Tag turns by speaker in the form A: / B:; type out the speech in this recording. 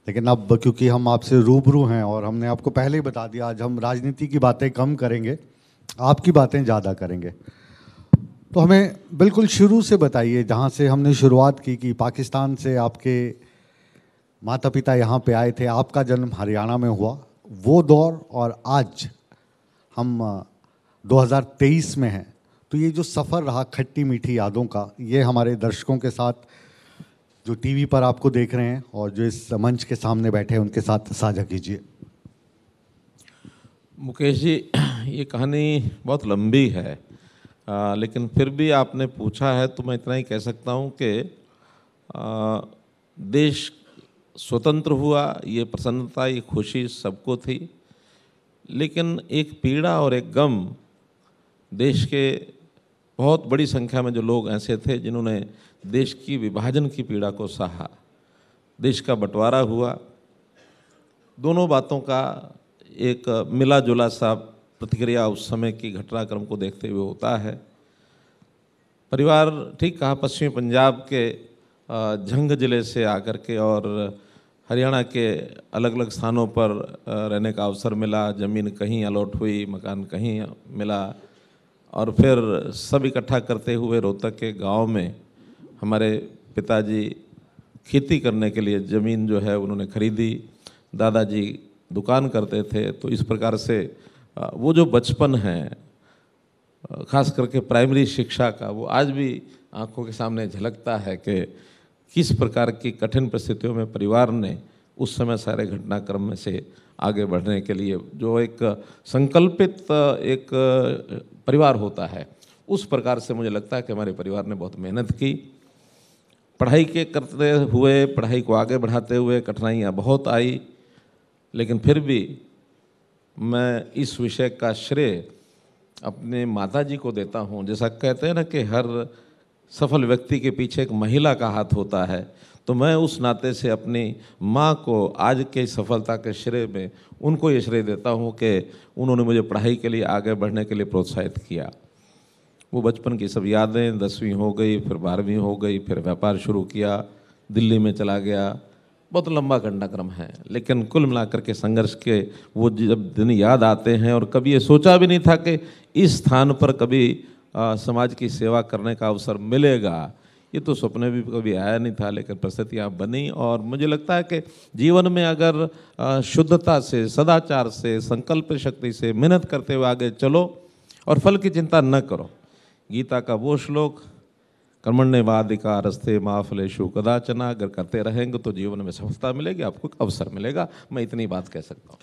A: लेकिन अब क्योंकि हम आपसे रूबरू हैं और हमने आपको पहले ही बता दिया, आज हम राजनीति की बातें कम करेंगे, आपकी बातें ज़्यादा करेंगे। तो हमें बिल्कुल शुरू से बताइए, जहाँ से हमने शुरुआत की कि पाकिस्तान से आपके माता पिता यहाँ पे आए थे, आपका जन्म हरियाणा में हुआ, वो दौर और आज हम 2023 में हैं। तो ये जो सफ़र रहा खट्टी मीठी यादों का, ये हमारे दर्शकों के साथ जो टीवी पर आपको देख रहे हैं और जो इस मंच के सामने बैठे हैं उनके साथ साझा कीजिए।
B: मुकेश जी, ये कहानी बहुत लंबी है, लेकिन फिर भी आपने पूछा है तो मैं इतना ही कह सकता हूँ कि देश स्वतंत्र हुआ, ये प्रसन्नता, ये खुशी सबको थी, लेकिन एक पीड़ा और एक गम देश के बहुत बड़ी संख्या में जो लोग ऐसे थे जिन्होंने देश की विभाजन की पीड़ा को सहा। देश का बंटवारा हुआ, दोनों बातों का एक मिला जुला सा प्रतिक्रिया उस समय की घटनाक्रम को देखते हुए होता है। परिवार, ठीक कहा, पश्चिमी पंजाब के झंग ज़िले से आकर के और हरियाणा के अलग अलग स्थानों पर रहने का अवसर मिला। ज़मीन कहीं अलॉट हुई, मकान कहीं मिला, और फिर सब इकट्ठा करते हुए रोहतक के गांव में हमारे पिताजी खेती करने के लिए ज़मीन जो है उन्होंने खरीदी। दादाजी दुकान करते थे। तो इस प्रकार से वो जो बचपन है, खास करके प्राइमरी शिक्षा का, वो आज भी आंखों के सामने झलकता है कि किस प्रकार की कठिन परिस्थितियों में परिवार ने उस समय सारे घटनाक्रम में से आगे बढ़ने के लिए जो एक संकल्पित एक परिवार होता है, उस प्रकार से मुझे लगता है कि हमारे परिवार ने बहुत मेहनत की। पढ़ाई के करते हुए, पढ़ाई को आगे बढ़ाते हुए कठिनाइयाँ बहुत आई, लेकिन फिर भी मैं इस विषय का श्रेय अपने माताजी को देता हूँ। जैसा कहते हैं ना कि हर सफल व्यक्ति के पीछे एक महिला का हाथ होता है, तो मैं उस नाते से अपनी माँ को आज के सफलता के श्रेय में उनको ये श्रेय देता हूँ कि उन्होंने मुझे पढ़ाई के लिए आगे बढ़ने के लिए प्रोत्साहित किया। वो बचपन की सब यादें, 10वीं हो गई, फिर 12वीं हो गई, फिर व्यापार शुरू किया, दिल्ली में चला गया, बहुत लंबा घटनाक्रम है। लेकिन कुल मिलाकर के संघर्ष के वो जब दिन याद आते हैं, और कभी ये सोचा भी नहीं था कि इस स्थान पर कभी समाज की सेवा करने का अवसर मिलेगा, ये तो सपने भी कभी आया नहीं था, लेकिन परिस्थितियाँ बनी। और मुझे लगता है कि जीवन में अगर शुद्धता से, सदाचार से, संकल्प शक्ति से मेहनत करते हुए आगे चलो और फल की चिंता न करो। गीता का वो श्लोक, कर्मण्येवाधिकारस्ते मा फलेषु कदाचन, अगर करते रहेंगे तो जीवन में सफलता मिलेगी, आपको एक अवसर मिलेगा। मैं इतनी बात कह सकता हूँ।